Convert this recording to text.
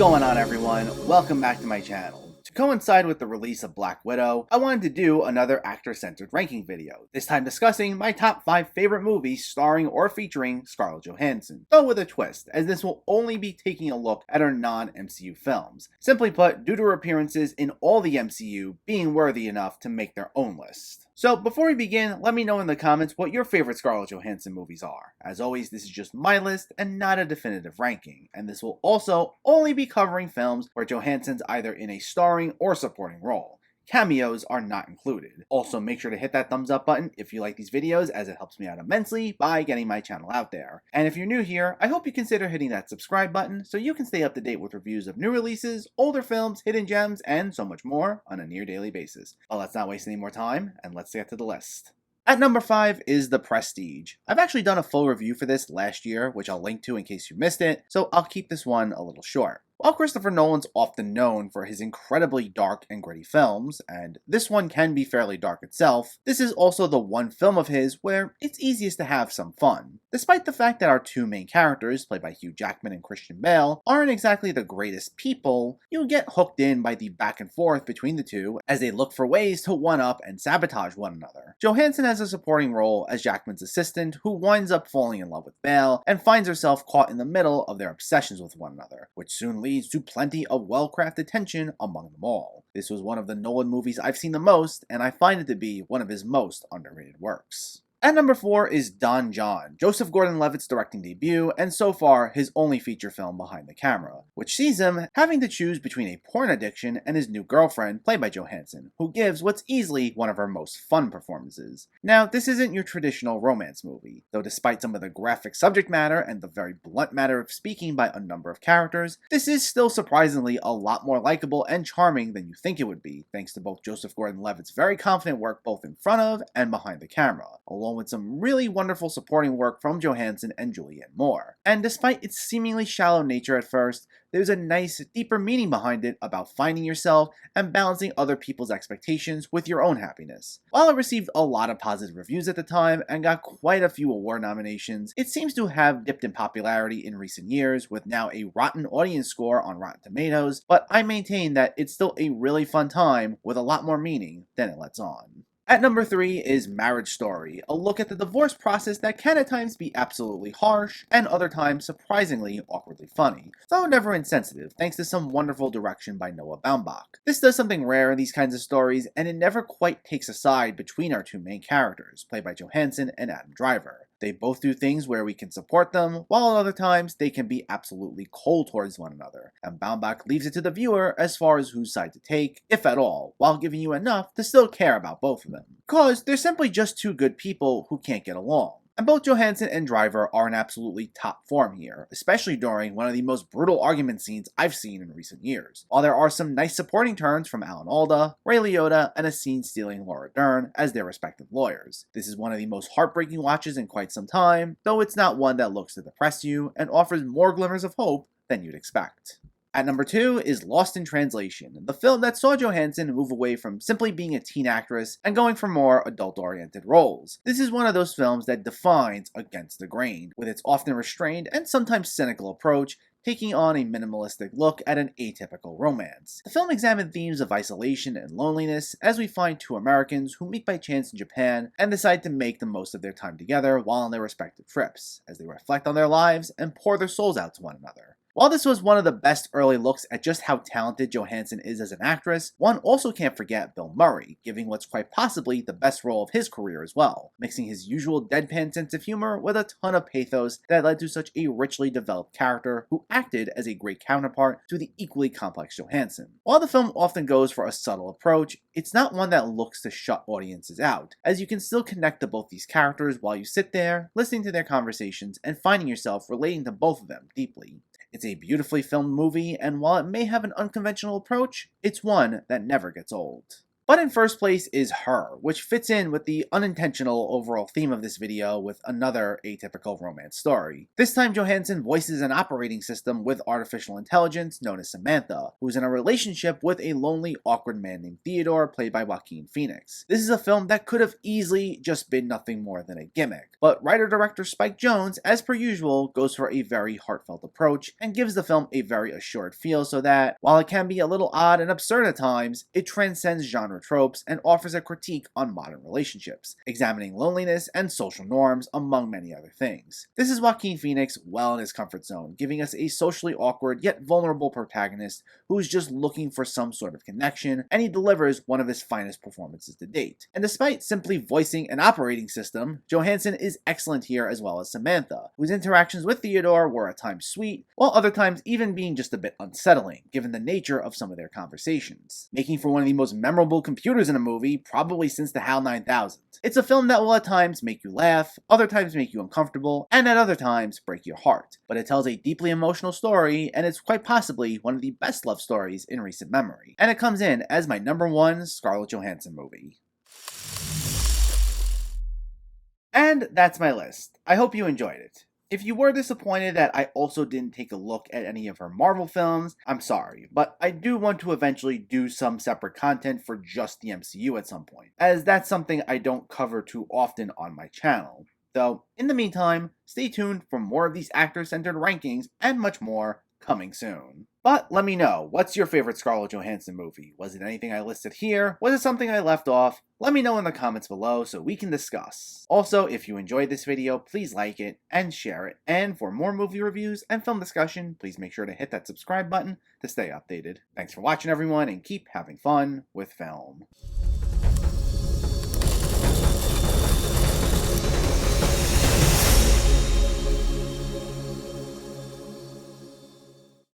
going on, everyone? Welcome back to my channel. To coincide with the release of Black Widow, I wanted to do another actor-centered ranking video, this time discussing my top 5 favorite movies starring or featuring Scarlett Johansson, though with a twist, as this will only be taking a look at her non-MCU films. Simply put, due to her appearances in all the MCU being worthy enough to make their own list. So before we begin, let me know in the comments what your favorite Scarlett Johansson movies are. As always, this is just my list and not a definitive ranking, and this will also only be covering films where Johansson's either in a starring or supporting role. Cameos are not included. Also, make sure to hit that thumbs up button if you like these videos, as it helps me out immensely by getting my channel out there. And if you're new here, I hope you consider hitting that subscribe button so you can stay up to date with reviews of new releases, older films, hidden gems, and so much more on a near daily basis. Well, let's not waste any more time, and let's get to the list. At number 5 is The Prestige. I've actually done a full review for this last year, which I'll link to in case you missed it, so I'll keep this one a little short. While Christopher Nolan's often known for his incredibly dark and gritty films, and this one can be fairly dark itself, this is also the one film of his where it's easiest to have some fun. Despite the fact that our two main characters, played by Hugh Jackman and Christian Bale, aren't exactly the greatest people, you get hooked in by the back and forth between the two as they look for ways to one-up and sabotage one another. Johansson has a supporting role as Jackman's assistant who winds up falling in love with Bale and finds herself caught in the middle of their obsessions with one another, which soon leads to plenty of well-crafted tension among them all. This was one of the Nolan movies I've seen the most, and I find it to be one of his most underrated works. At number 4 is Don John, Joseph Gordon-Levitt's directing debut, and so far his only feature film behind the camera, which sees him having to choose between a porn addiction and his new girlfriend, played by Johansson, who gives what's easily one of her most fun performances. Now, this isn't your traditional romance movie, though despite some of the graphic subject matter and the very blunt matter of speaking by a number of characters, this is still surprisingly a lot more likable and charming than you think it would be, thanks to both Joseph Gordon-Levitt's very confident work both in front of and behind the camera, along with some really wonderful supporting work from Johansson and Julianne Moore. And despite its seemingly shallow nature at first, there's a nice, deeper meaning behind it about finding yourself and balancing other people's expectations with your own happiness. While it received a lot of positive reviews at the time and got quite a few award nominations, it seems to have dipped in popularity in recent years with now a rotten audience score on Rotten Tomatoes, but I maintain that it's still a really fun time with a lot more meaning than it lets on. At number 3 is Marriage Story, a look at the divorce process that can at times be absolutely harsh, and other times surprisingly awkwardly funny, though never insensitive thanks to some wonderful direction by Noah Baumbach. This does something rare in these kinds of stories, and it never quite takes a side between our two main characters, played by Johansson and Adam Driver. They both do things where we can support them, while at other times they can be absolutely cold towards one another, and Baumbach leaves it to the viewer as far as whose side to take, if at all, while giving you enough to still care about both of them. Cause they're simply just two good people who can't get along. And both Johansson and Driver are in absolutely top form here, especially during one of the most brutal argument scenes I've seen in recent years. While there are some nice supporting turns from Alan Alda, Ray Liotta, and a scene-stealing Laura Dern as their respective lawyers. This is one of the most heartbreaking watches in quite some time, though it's not one that looks to depress you and offers more glimmers of hope than you'd expect. At number 2 is Lost in Translation, the film that saw Johansson move away from simply being a teen actress and going for more adult-oriented roles. This is one of those films that defines against the grain, with its often restrained and sometimes cynical approach, taking on a minimalistic look at an atypical romance. The film examined themes of isolation and loneliness as we find two Americans who meet by chance in Japan and decide to make the most of their time together while on their respective trips, as they reflect on their lives and pour their souls out to one another. While this was one of the best early looks at just how talented Johansson is as an actress, one also can't forget Bill Murray, giving what's quite possibly the best role of his career as well, mixing his usual deadpan sense of humor with a ton of pathos that led to such a richly developed character who acted as a great counterpart to the equally complex Johansson. While the film often goes for a subtle approach, it's not one that looks to shut audiences out, as you can still connect to both these characters while you sit there, listening to their conversations and finding yourself relating to both of them deeply. It's a beautifully filmed movie, and while it may have an unconventional approach, it's one that never gets old. But in first place is Her, which fits in with the unintentional overall theme of this video with another atypical romance story. This time Johansson voices an operating system with artificial intelligence known as Samantha, who's in a relationship with a lonely, awkward man named Theodore, played by Joaquin Phoenix. This is a film that could have easily just been nothing more than a gimmick, but writer-director Spike Jonze, as per usual, goes for a very heartfelt approach and gives the film a very assured feel so that, while it can be a little odd and absurd at times, it transcends genre tropes and offers a critique on modern relationships, examining loneliness and social norms, among many other things. This is Joaquin Phoenix well in his comfort zone, giving us a socially awkward yet vulnerable protagonist who's just looking for some sort of connection, and he delivers one of his finest performances to date. And despite simply voicing an operating system, Johansson is excellent here as well as Samantha, whose interactions with Theodore were at times sweet, while other times even being just a bit unsettling, given the nature of some of their conversations, making for one of the most memorable computers in a movie probably since the HAL 9000. It's a film that will at times make you laugh, other times make you uncomfortable, and at other times break your heart, but it tells a deeply emotional story, and it's quite possibly one of the best love stories in recent memory, and it comes in as my #1 Scarlett Johansson movie. And that's my list. I hope you enjoyed it. If you were disappointed that I also didn't take a look at any of her Marvel films, I'm sorry, but I do want to eventually do some separate content for just the MCU at some point, as that's something I don't cover too often on my channel. Though, in the meantime, stay tuned for more of these actor-centered rankings and much more coming soon. But let me know, what's your favorite Scarlett Johansson movie? Was it anything I listed here? Was it something I left off? Let me know in the comments below so we can discuss. Also, if you enjoyed this video, please like it and share it. And for more movie reviews and film discussion, please make sure to hit that subscribe button to stay updated. Thanks for watching everyone, and keep having fun with film.